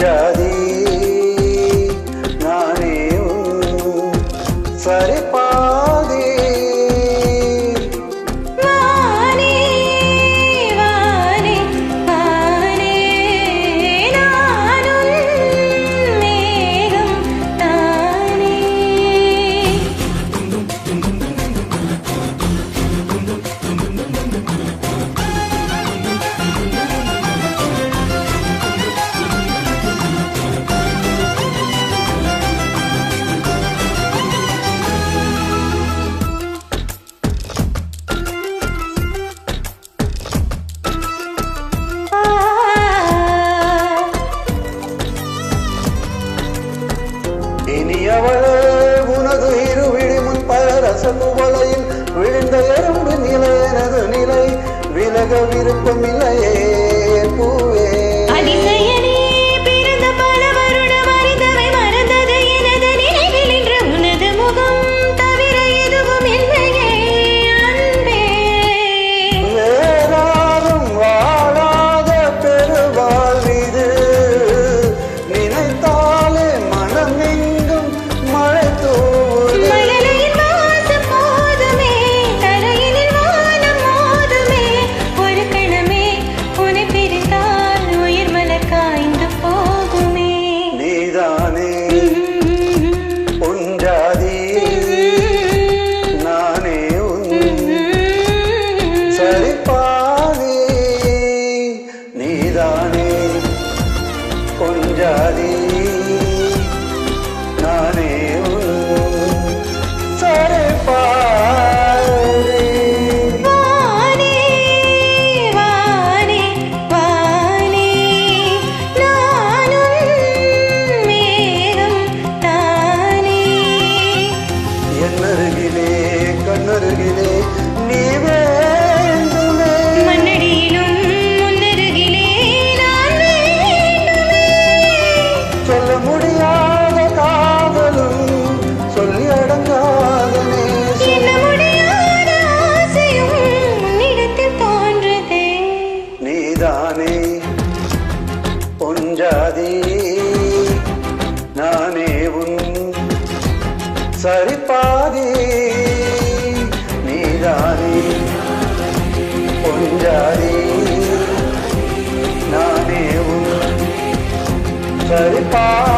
பொஞ்சாதி நானே சரிபாதி இனியவளே உனது இருவிழி முன் பரசகு வலையில் விழுந்த எறும்பு நிலை எனது நிலை விலக விருப்பமில்லையே பூவே பொஞ்சாதி நானே சரிபாதி நீதானே பொஞ்சாதி நானே கண்ணருகிலே நீ வேண்டுமே மண்ணடியிலும் முன்னருகிலே நான் வேண்டுமே சொல்ல முடியாத காதலும் சொல்லி அடங்காத என்ன முடியாத ஆசையும் உன்னிடத்தில் தோன்றுதே நீதானே பொஞ்சாதி நானே உன் சரிபாதி நீதானே பொஞ்சாதி நானே உன் சரிபாதி